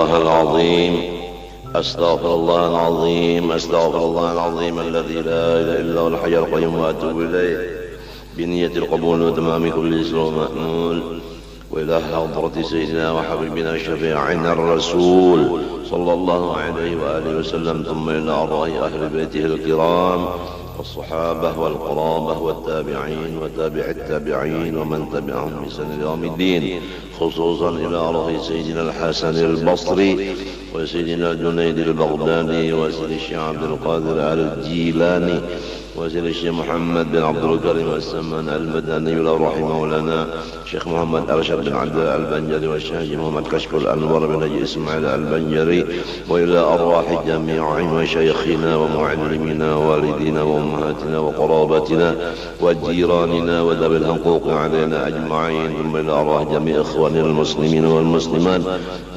الله العظيم أستغفر الله العظيم أستغفر الله العظيم الذي لا إله إلا هو الحي القيوم وأتوب إليه بنية القبول وتمام كل سوء مأمول وإلى حضرة سيدنا وحبيبنا شفيعنا الرسول صلى الله عليه وآله وسلم ثم إلى أرواح أهل بيته الكرام والصحابة والقرابة والتابعين وتابع التابعين ومن تبعهم بإحسان إلى يوم الدين خصوصا إلى أرواح سيدنا الحسن البصري وسيدنا الجنيد البغدادي وسيد الشيخ عبد القادر الجيلاني وسيد الشيخ محمد بن عبد الكريم السمان المدني الأرواح مولانا شيخ محمد أرشد بن عبد البنجري والشيخ محمد كشف الأنور بن نجي إسماعيل البنجري وإلى أرواح جميع مشايخنا ومعلمنا ووالدينا وأمهاتنا وقرابتنا وجيراننا وذوي الحقوق علينا أجمعين ثم إلى أرواح جميع إخواننا المسلمين والمسلمات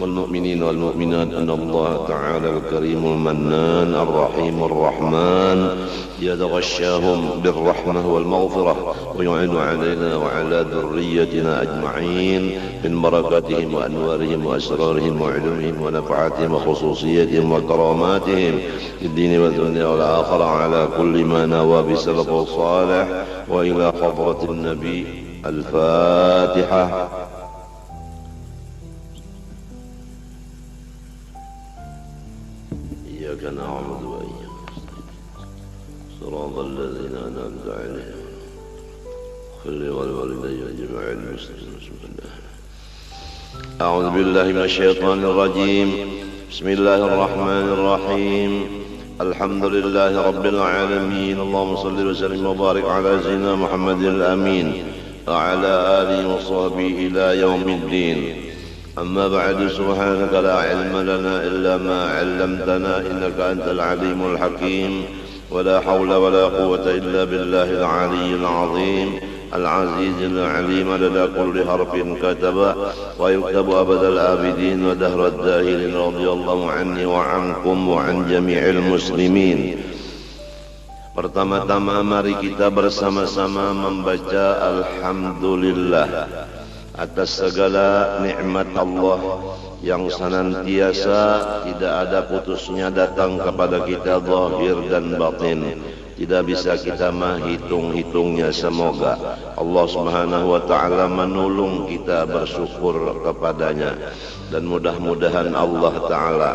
والمؤمنين والمؤمنات أن الله تعالى الكريم المنان الرحيم الرحمن يتغشاهم بالرحمة والمغفرة ويعين علينا وعلى ذريتنا أجمعين من بركاتهم وأنوارهم وأسرارهم وعلومهم ونفعاتهم وخصوصيتهم وكراماتهم في الدين والدنيا والآخرة على كل ما نوى بسلف الصالح وإلى حضرة النبي الفاتحة. إياك نعبد وإياك صراط الذين أنعمت عليهم خير والوالدين جميع المسلمين. بسم الله. أعوذ بالله من الشيطان الرجيم. بسم الله الرحمن الرحيم. الحمد لله رب العالمين. اللهم صل وسلم وبارك على سيدنا محمد الأمين وعلى آله وصحبه إلى يوم الدين. أما بعد سبحانك لا علم لنا إلا ما علمتنا إنك أنت العليم الحكيم ولا حول ولا قوة إلا بالله العلي العظيم العزيز العليم لدى كل حرف كتب ويكتب أبد الآبدين ودهر الداهرين رضي الله عني وعنكم وعن جميع المسلمين. Pertama-tama mari kita bersama-sama membaca Alhamdulillah atas segala nikmat Allah yang senantiasa tidak ada putusnya datang kepada kita zahir dan batin. Tidak bisa kita menghitung-hitungnya. Semoga Allah Subhanahu wa ta'ala menolong kita bersyukur kepadanya. Dan mudah-mudahan Allah ta'ala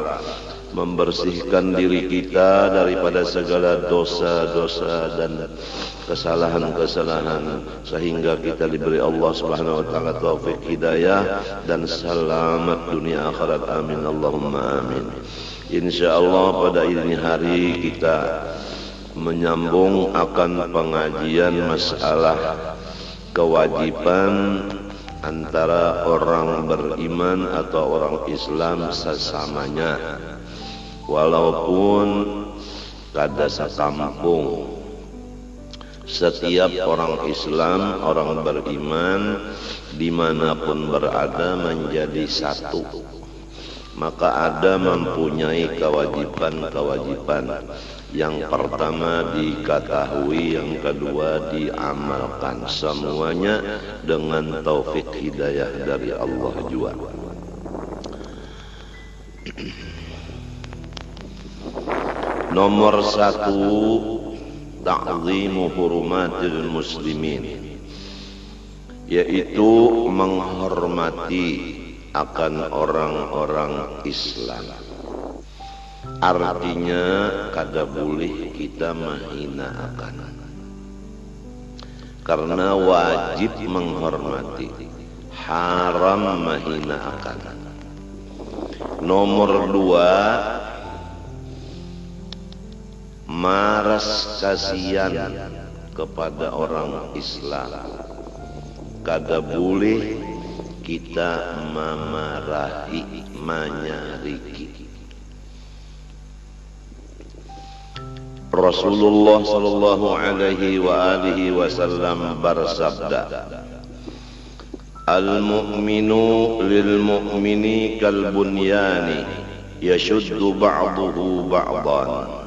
membersihkan diri kita daripada segala dosa-dosa dan kesalahan-kesalahan sehingga kita diberi Allah Subhanahu wa ta'ala taufik hidayah dan selamat dunia akhirat. Amin Allahumma amin. Insyaallah pada ini hari kita menyambung akan pengajian masalah kewajiban antara orang beriman atau orang Islam sesamanya, walaupun kada sekampung. Setiap orang Islam, orang beriman dimanapun berada menjadi satu, maka ada mempunyai kewajiban-kewajiban. Yang pertama diketahui, yang kedua diamalkan, semuanya dengan taufik hidayah dari Allah juga. Nomor satu, ta'zimu hurumatil muslimin, yaitu menghormati akan orang-orang Islam. Artinya kada boleh kita menghina akan, karena wajib menghormati, haram menghina akan. Nomor dua, maras kasihan kepada orang Islam. Kada boleh kita memarahi, menyariki. Rasulullah sallallahu alaihi wa alihi wasallam bersabda, al-mu'minu lil mu'mini kal bunyani yashuddu ba'duhu ba'dan.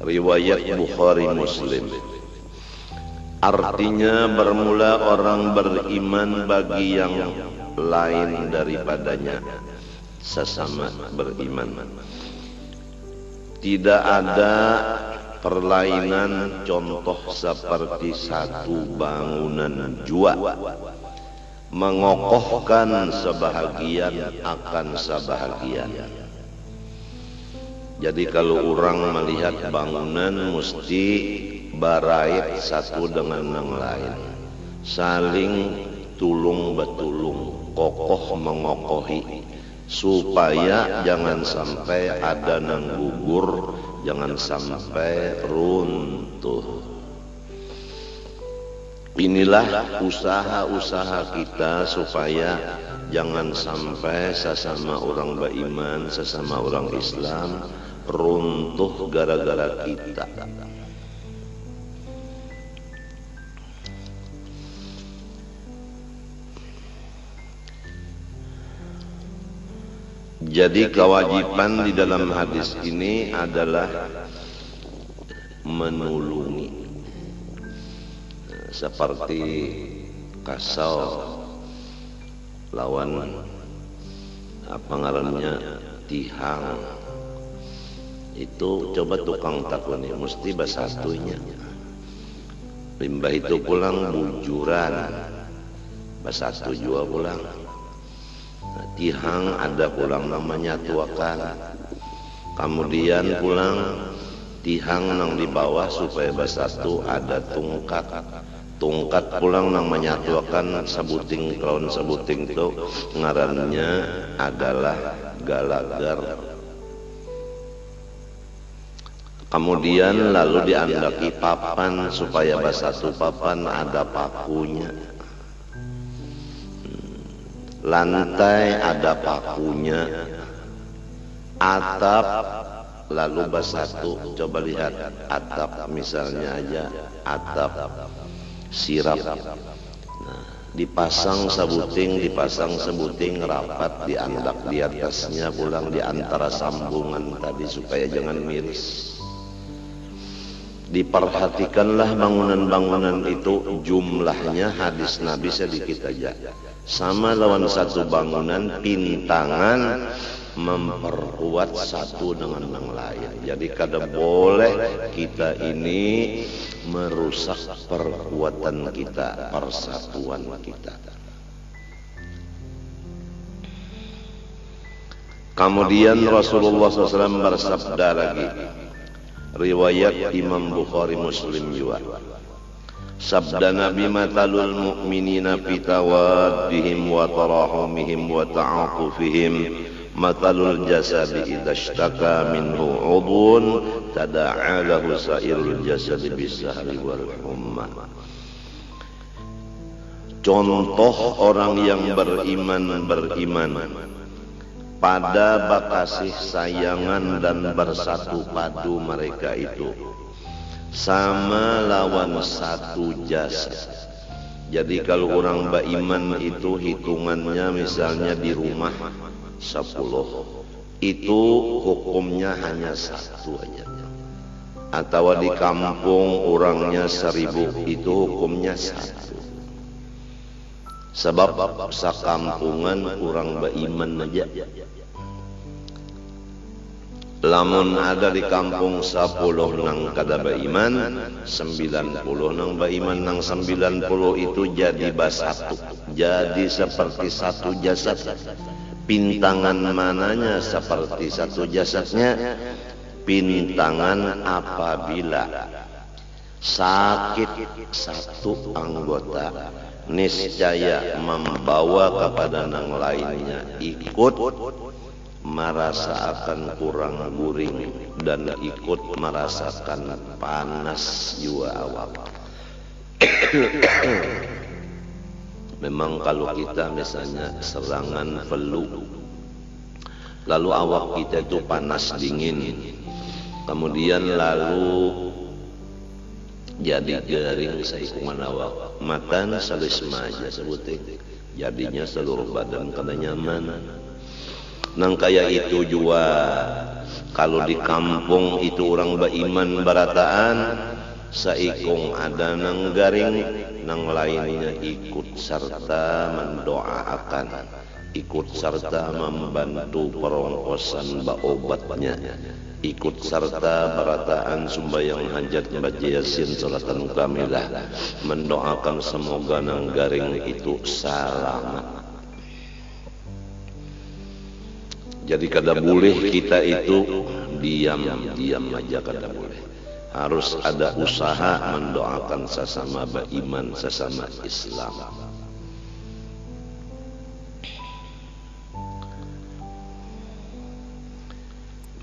Riwayat Bukhari Muslim. Artinya bermula orang beriman bagi yang lain daripadanya sesama beriman. Tidak ada perlainan contoh seperti satu bangunan jua mengokohkan sebahagian akan sebahagian. Jadi kalau orang melihat bangunan mesti barait satu dengan yang lain, saling tulung betulung, kokoh mengokohi, supaya jangan sampai ada nang gugur, jangan sampai runtuh. Inilah usaha-usaha kita supaya jangan sampai sesama orang beriman, sesama orang Islam runtuh gara-gara kita. Jadi kewajiban di dalam hadis ini adalah menulungi, seperti kasau lawan apa ngarannya tihang. Itu coba tukang takuni mesti basatunya. Limbah itu pulang bujuran, basatu jua pulang. Nah, tihang ada pulang namanya tuakan. Kemudian pulang tihang nang di bawah supaya basatu ada tungkat. Tungkat pulang namanya tuakan sabuting kelawan sabuting itu ngarannya adalah galagar. Kemudian lalu diandaki papan supaya basatu papan ada pakunya. Lantai ada pakunya. Atap lalu basatu, coba lihat atap misalnya aja atap sirap. Nah, dipasang sebuting rapat diandak di atasnya pulang di antara sambungan tadi supaya jangan miris. Diperhatikanlah bangunan-bangunan itu jumlahnya, hadis Nabi sedikit aja. Sama lawan satu bangunan pintangan memperkuat satu dengan yang lain. Jadi kada boleh kita ini merusak perkuatan kita, persatuan kita. Kemudian Rasulullah SAW bersabda lagi, riwayat Imam Bukhari Muslim juga. Sabda Nabi, matalul mu'minina fi tawaddihim wa tarahumihim wa ta'atufihim matalul jasadi idza ishtaka minhu 'udhun tada'a lahu sa'irul jasadi bis-sahri wal humma. Contoh orang yang beriman pada bakasih sayangan dan bersatu padu mereka itu sama lawan satu jasad. Jadi kalau orang beriman itu hitungannya misalnya di rumah 10, itu hukumnya hanya satu aja. Atau di kampung orangnya 1000, itu hukumnya satu. Sebab sakampungan orang beriman aja. Lamun ada di kampung 10 nang kada beriman, 90 nang beriman, nang 90 itu jadi basatu, jadi seperti satu jasad. Pintangan mananya seperti satu jasadnya? Pintangan apabila sakit satu anggota, niscaya membawa kepada nang lainnya ikut merasa akan kurang guring dan ikut merasakan panas jua awak. Memang kalau kita misalnya serangan flu, lalu awak kita itu panas dingin, kemudian lalu jadi garing saikungan awak, matan salisma aja sebuting, jadinya seluruh badan kada nyaman. Nang kaya itu juga kalau di kampung itu orang beriman barataan, saikung ada nang garing, nang lainnya ikut serta mendoakan ikut serta membantu perongkosan obatnya, ikut serta berataan sembahyang hajat, baca yasin, salatan kamilah, mendoakan semoga Nanggaring itu selamat. Jadi kada boleh kita itu diam aja, kada boleh. Harus ada usaha mendoakan sesama beriman, sesama Islam.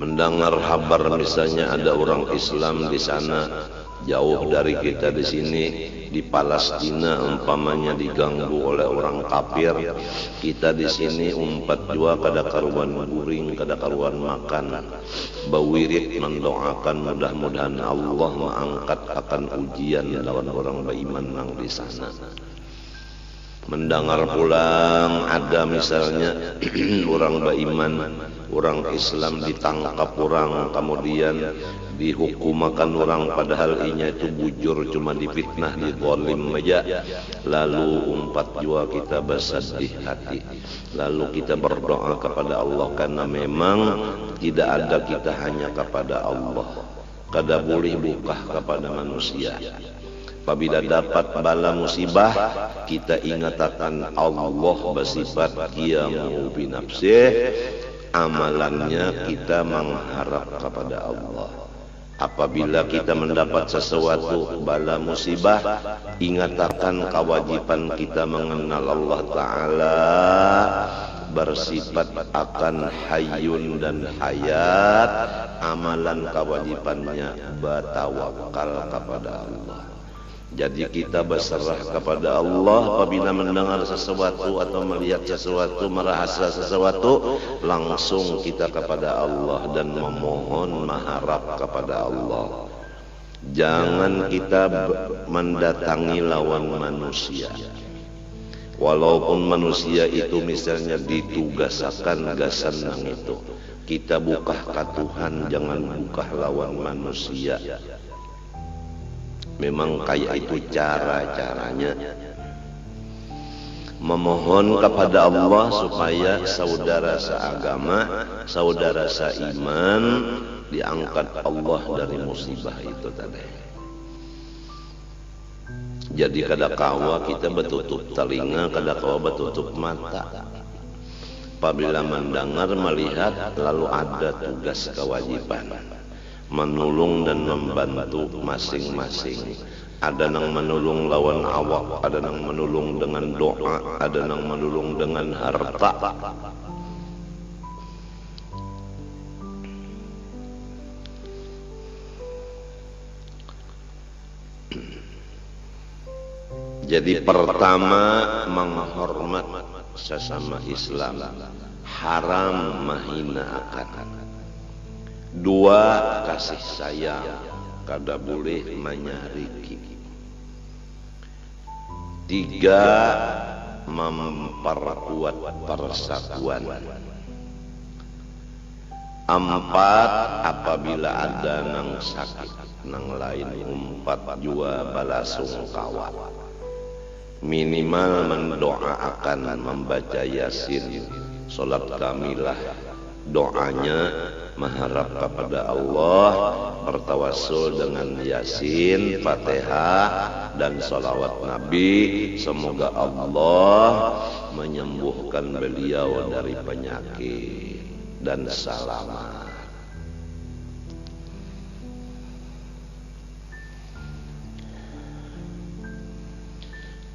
Mendengar kabar misalnya ada orang Islam di sana jauh dari kita di sini, di Palestina umpamanya diganggu oleh orang kafir, kita di sini umpat jua kada karuan guring, kada karuan makan, bawirit mendoakan mudah-mudahan Allah mengangkat akan ujian lawan orang beriman nang di sana. Mendengar pulang ada misalnya orang beriman, orang Islam ditangkap orang, kemudian dihukumakan orang, padahal inya itu bujur, cuma difitnah, dizalim aja. Lalu umpat jua kita bersedih hati, lalu kita berdoa kepada Allah, karena memang tidak ada kita hanya kepada Allah, kada boleh buka kepada manusia. Apabila dapat bala musibah, kita ingatkan Allah bersifat qiyamu binafsih, amalannya kita mengharap kepada Allah. Apabila kita mendapat sesuatu bala musibah, ingatkan kewajiban kita mengenal Allah Ta'ala, bersifat akan hayyun dan hayat, amalan kewajibannya bertawakal kepada Allah. Jadi kita berserah kepada Allah apabila mendengar sesuatu atau melihat sesuatu, merasa sesuatu, langsung kita kepada Allah dan memohon, mengharap kepada Allah. Jangan kita mendatangi lawan manusia. Walaupun manusia itu misalnya ditugaskan gasan nang itu, kita buka ke Tuhan, jangan buka lawan manusia. Memang kayak itu cara-caranya. Memohon kepada Allah supaya saudara seagama, saudara seiman diangkat Allah dari musibah itu tadi. Jadi kada kawa kita betutup telinga, kada kawa betutup mata. Apabila mendengar, melihat, lalu ada tugas kewajiban menolong dan membantu masing-masing. Ada nang menolong lawan awak, ada nang menolong dengan doa, ada nang menolong dengan harta. Jadi pertama, menghormat sesama Islam, haram menghina akan. Dua, kasih sayang, kada boleh menyariki. Tiga, memperkuat persatuan. Empat, apabila ada nang sakit nang lain, umpat jua balasungkawa. Minimal mendoakan, membaca yasin, salat kamilah, doanya mengharap kepada Allah, bertawassul dengan yasin, fatihah, dan salawat Nabi. Semoga Allah menyembuhkan beliau dari penyakit dan selamat.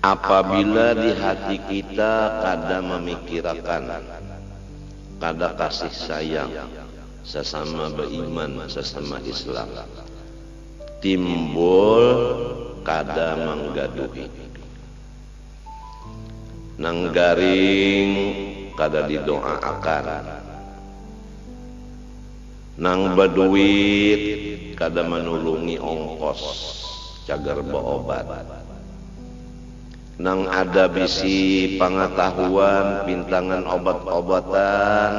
Apabila di hati kita kada memikirkan, kada kasih sayang sesama beriman, sesama Islam, timbul kada menggaduhi. Nanggaring kada didoakan, nang berduit kada menulungi ongkos cagar berobat, nang ada bisi pengetahuan pintangan obat-obatan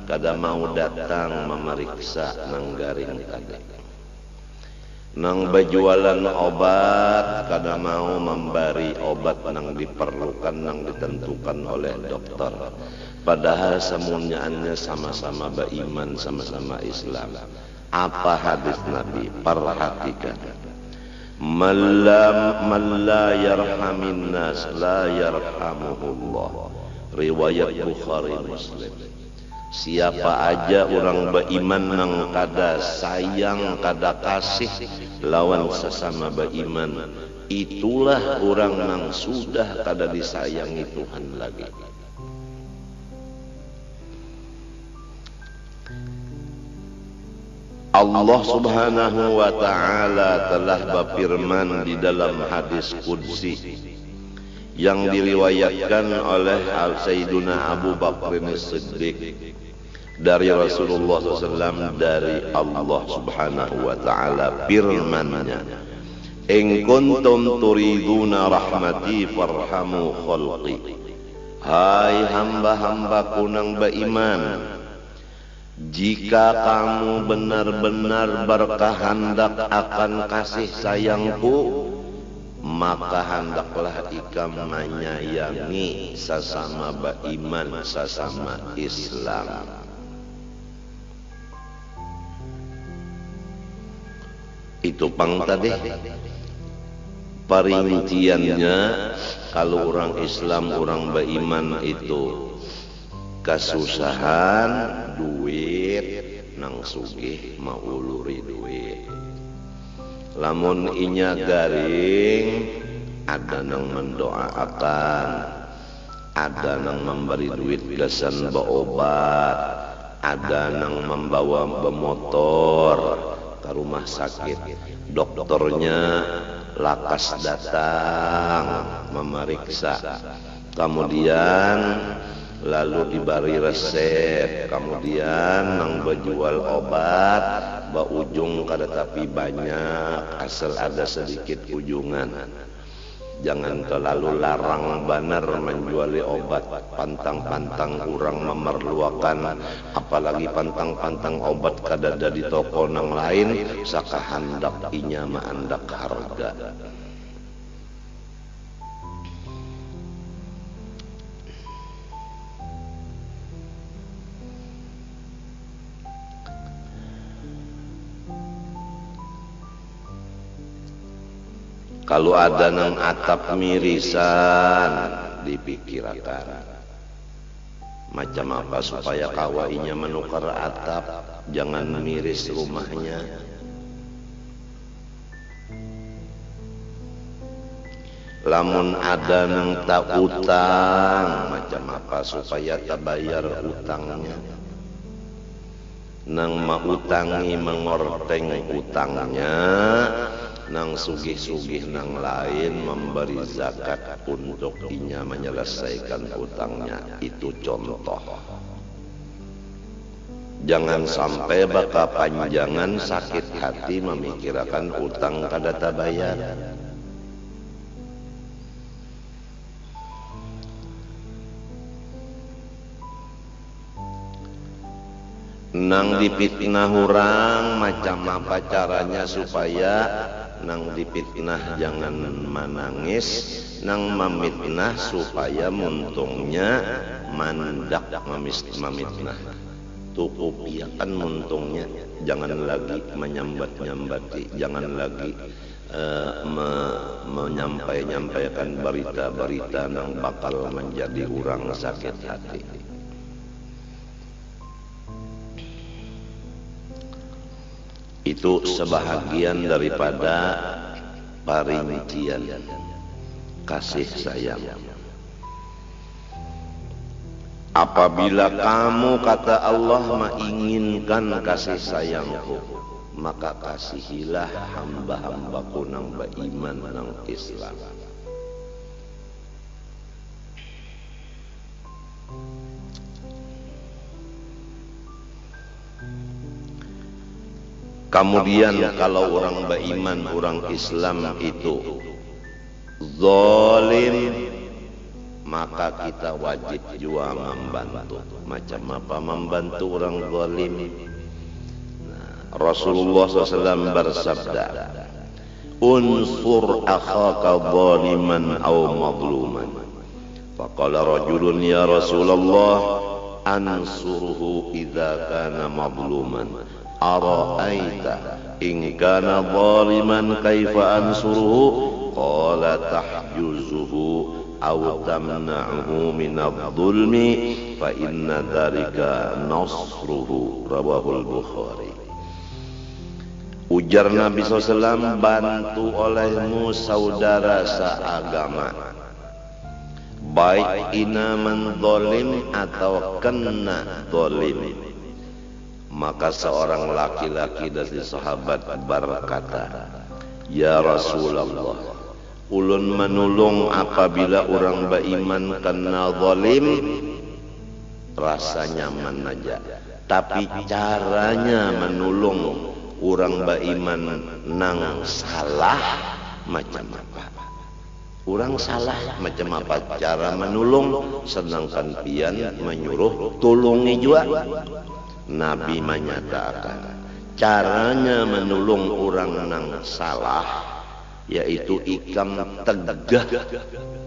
kada mau datang memeriksa nanggaring tadi. nang bajualan obat kada mau memberi obat nang diperlukan nang ditentukan oleh dokter, padahal semuanya sama-sama beriman, sama-sama Islam. Apa hadis Nabi? Perhatikan, man la yarhamin nas la yarhamuhullah. Riwayat Bukhari Muslim. Siapa aja orang beriman nang kada sayang, kada kasih lawan sesama beriman, itulah orang nang sudah kada disayangi Tuhan lagi. Allah Subhanahu wa ta'ala telah berfirman di dalam hadis qudsi yang diriwayatkan oleh Sayyiduna Abu Bakr As-Siddiq dari Rasulullah SAW, dari Allah Subhanahu wa ta'ala firman-Nya, in kuntum turiduna rahmati farhamu khalqi. Hai hamba-hambaku nang beriman, jika kamu benar-benar berkehendak akan kasih sayangku, maka hendaklah ikam menyayangi sesama beriman, sesama Islam. Itu pang tadi perinciannya. Kalau orang Islam, orang beriman itu kesusahan duit nang sugih mau uluri duit, lamun inya garing ada nang mendoakan, ada nang memberi duit gasan beobat, ada nang membawa bemotor ke rumah sakit, dokternya lakas datang memeriksa, kemudian lalu diberi resep, kemudian nang berjual obat ujung kada tapi banyak, asal ada sedikit ujungan. Jangan terlalu larang banar menjuali obat, pantang-pantang orang memerluakan, apalagi pantang-pantang obat kada ada di toko nang lain, saka handak inya maandak harga. Kalau ada nang atap mirisan, dipikirkan macam apa supaya kawainya menukar atap, jangan miris rumahnya. Lamun ada nang tak utang, macam apa supaya terbayar utangnya. Nang mautangi mengorteng utangnya, nang sugih-sugih nang lain memberi zakat untuk inya menyelesaikan utangnya. Itu contoh. Jangan sampai baka panjangan sakit hati memikirkan utang kada tabayar. Nang dipitnah orang, macam apa caranya supaya nang dipitnah jangan menangis, nang memitnah supaya muntungnya mandak memitnah. Tuupiakan muntungnya, jangan lagi menyambat-nyambati, jangan lagi menyampaikan berita-berita nang bakal menjadi orang sakit hati. Itu sebahagian daripada perincian kasih sayang. Apabila kamu, kata Allah, menginginkan kasih sayangku, maka kasihilah hamba-hambaku nang beriman nang Islam. Kemudian kalau orang beriman, orang Islam itu zalim, maka kita wajib juga membantu. Macam apa membantu orang zalim? Nah, Rasulullah SAW bersabda, unsur akhaka zaliman aw mazluman. Faqala rajulun ya Rasulullah, ansuruhu idza kana mazluman. Ara'aita in kana zaliman kaifa ansuruhu? Qala tahjuzuhu aw tamna'uhu min adh-dhulmi fa inna dzalika nasruhu. Rawahul Bukhari. Ujar Nabi SAW, bantu olehmu saudara seagama, baik inaman zalim atau kena zalim. Maka seorang laki-laki dari sahabat berkata, ya Rasulullah, ulun menulung apabila orang beriman kena zalim, rasa nyaman aja. Tapi caranya menulung orang beriman nang salah macam apa? Orang salah macam apa cara menulung, sedangkan pian menyuruh tulungi juga. Nabi menyatakan caranya menulung orang nang salah yaitu ikam tegah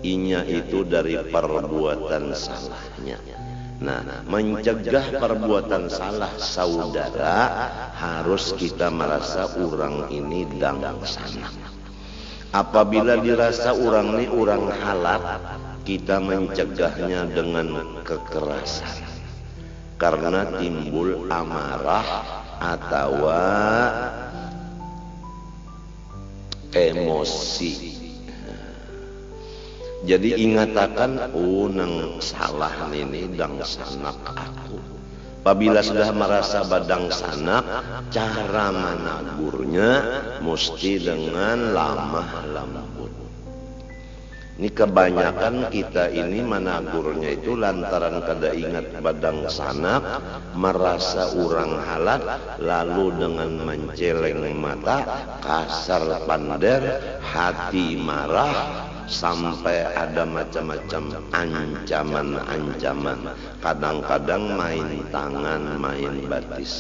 inya itu dari perbuatan salahnya. Nah, mencegah perbuatan salah saudara harus kita merasa orang ini dang sana. Apabila dirasa orang ini orang halal, kita mencegahnya dengan kekerasan. Karena timbul amarah atau emosi. Jadi ingatakan, oh nang salah ini dang sanak aku. Apabila sudah merasa badang sanak, cara menagurnya mesti dengan lamah lembut. Ini kebanyakan kita ini menagurnya itu lantaran kada ingat badang sanak, merasa orang halal, lalu dengan menceleng mata, kasar pander, hati marah, sampai ada macam-macam ancaman-ancaman. Kadang-kadang main tangan, main batis.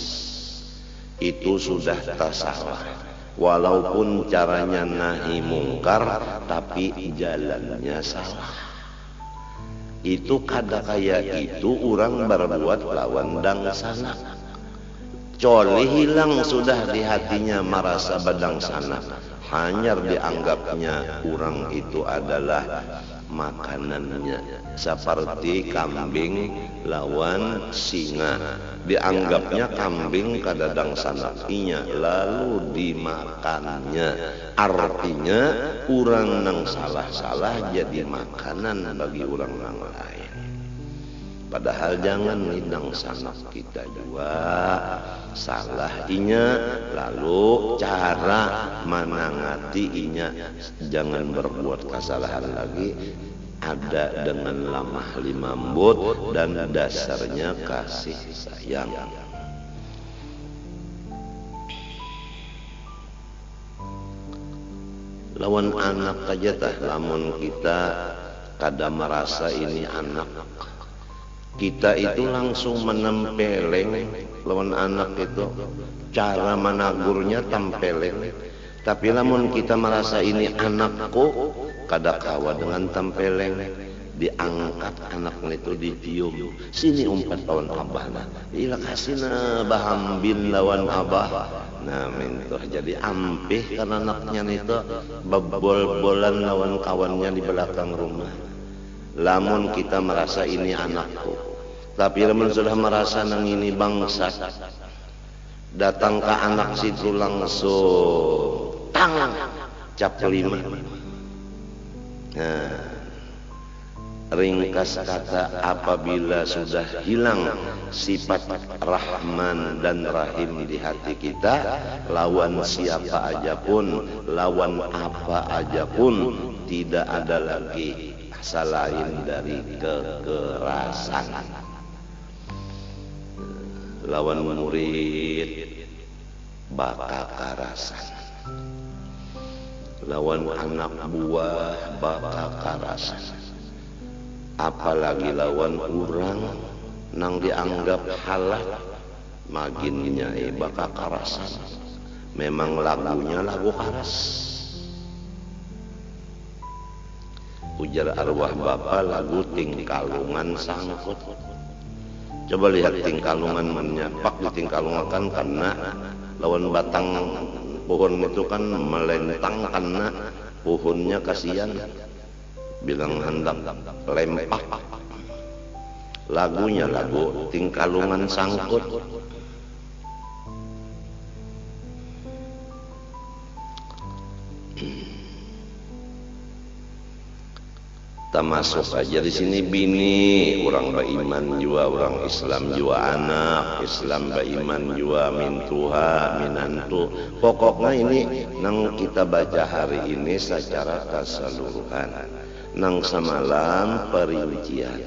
Itu sudah tersalah. Walaupun caranya nahi mungkar, tapi jalannya salah. Itu kada kayak itu orang berbuat lawan dang sana. Coli hilang sudah di hatinya merasa badang sana. Hanya dianggapnya orang itu adalah makanannya, seperti kambing lawan singa. Dianggapnya kambing kadadang sanakinya, lalu dimakannya. Artinya orang nang salah-salah jadi makanan bagi orang yang lain. Padahal jangan nindang sanak kita juga salah inya, lalu cara menangati inya jangan berbuat kesalahan lagi, ada dengan lamah lembut dan dasarnya kasih sayang. Lawan anak aja tah, lamun kita kada merasa ini anak, kita itu langsung menempeleng lawan anak itu, cara menagurnya tempeleng. Tapi lamun kita merasa ini anakku, kada kawa dengan tempeleng, diangkat anak itu dicium. Sini umpat lawan abah, nah ila kasina bahambin lawan abah. Nah mintuh jadi ampih kan anaknya itu bebol-bolan lawan kawannya di belakang rumah. Lamun kita merasa ini anakku, tapi lamun sudah merasa nang ini bangsa, datang ke anak situ langsung tang cap 5. Nah, ringkas kata, apabila sudah hilang sifat Rahman dan Rahim di hati kita, lawan siapa aja pun, lawan apa aja pun, tidak ada lagi selain dari kekerasan. Lawan murid bakal kekerasan, lawan anak buah bakal kekerasan, apalagi lawan orang nang dianggap halal maginnya bakal karasan. Memang lagunya lagu karas. Ujar arwah bapak lagu Tingkalungan Sangkut. Coba lihat Tingkalungan menyapak di Tingkalungan karena lawan batang pohon itu kan melentang karena pohonnya kasihan. Bilang hendak lempak. Lagunya lagu Tingkalungan Sangkut. Termasuk aja di sini bini orang beriman jua, orang Islam jua, anak Islam beriman jua, mintuha minantu. Pokoknya ini nang kita baca hari ini secara keseluruhan. Nang semalam perincian.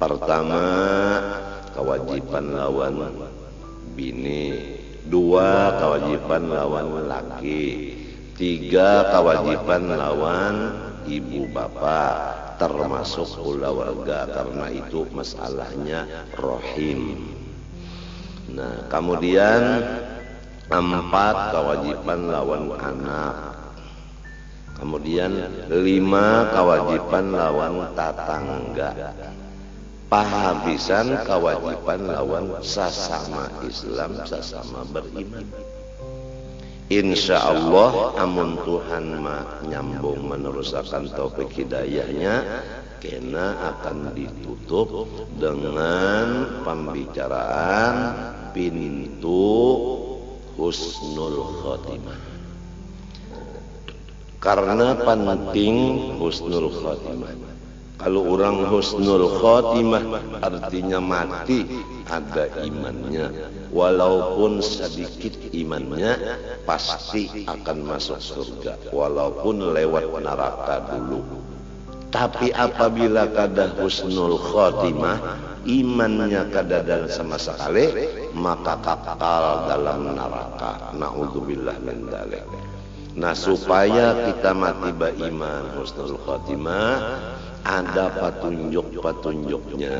Pertama kewajiban lawan bini, dua kewajiban lawan laki, tiga kewajiban lawan ibu bapak, termasuk keluarga karena itu masalahnya rohim. Nah, kemudian 4 kewajiban lawan anak. Kemudian 5 kewajiban lawan tetangga. Pahabisan kewajiban lawan sesama Islam, sesama beriman. Insya Allah amun Tuhan nyambung meneruskan taufik hidayahnya, kena akan ditutup dengan pembicaraan pintu husnul khotimah. Karena penting husnul khotimah. Kalau orang husnul khotimah artinya mati ada imannya, walaupun sedikit imannya pasti akan masuk surga walaupun lewat neraka dulu. Tapi apabila kada husnul khotimah, imannya kada ada sama sekali, maka kekal dalam neraka. Naudzubillah min dzalik. Nah, supaya kita mati beriman husnul khotimah, ada petunjuk-petunjuknya.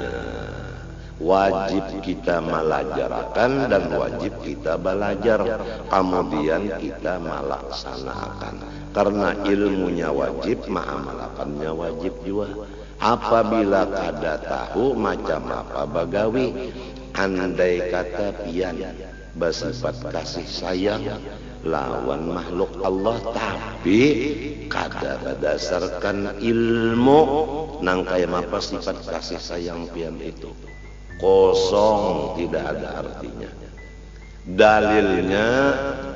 Wajib kita melajarkan dan wajib kita belajar, kemudian kita melaksanakan. Karena ilmunya wajib, mengamalkannya wajib juga. Apabila kada tahu macam apa bagawi, andai kata pian bersifat kasih sayang lawan makhluk Allah, tapi kada berdasarkan ilmu, nang kaya apa sifat kasih sayang pian itu kosong, tidak ada artinya. Dalilnya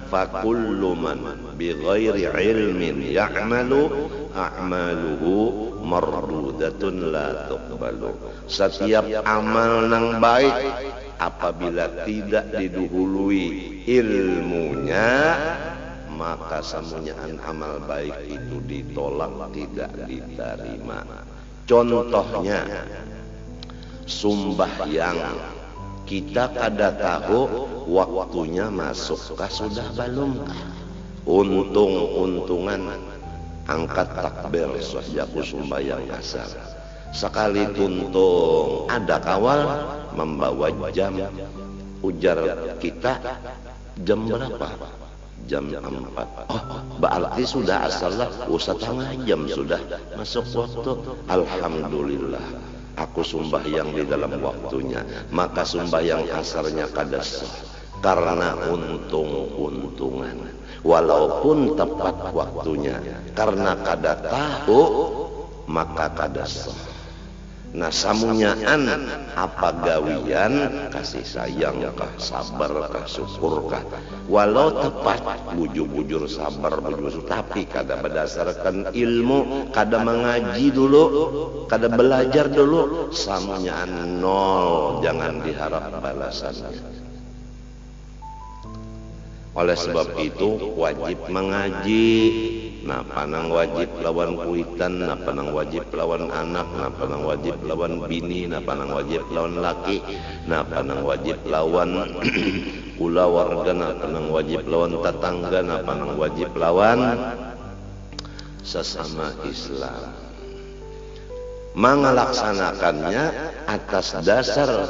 fakullu man bighairi ilmin ya'malu a'maluhu mardudatun la tuqbalu. Setiap amal nang baik apabila tidak didahului ilmunya, maka semuanya amal baik itu ditolak, tidak diterima. Contohnya sembahyang, kita kada tahu waktunya masukkah sudah belum. Untung-untungan angkat takbir sejak sembahyang asar. Sekali tuntung ada kawal membawa jam, ujar kita jam berapa? Jam 4. Oh, berarti sudah asal lah, setengah jam sudah masuk waktu. Alhamdulillah, aku sembahyang di dalam waktunya. Maka sembahyang asarnya kada sah karena untung-untungan, walaupun tepat waktunya. Karena kada tahu maka kada sah. Nah, samunyaan apa gawian, kasih sayang kah, sabar kah, syukur kah, walau tepat bujur-bujur sabar bujur, tapi kada berdasarkan ilmu, kada mengaji dulu, kada belajar dulu, samunyaan nol, jangan diharap balasannya. Oleh sebab itu wajib mengaji. Nah, panang wajib lawan kuitan, nah panang wajib lawan anak, nah panang wajib lawan bini, nah panang wajib lawan laki, nah panang wajib lawan ula warga, nah panang wajib lawan tetangga, nah panang wajib lawan sesama Islam. Mengelaksanakannya atas dasar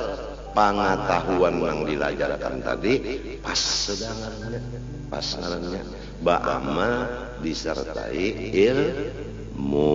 pengetahuan yang dilajarkan tadi pas sedangannya, pas ngarannya ba'ama disertai ilmu.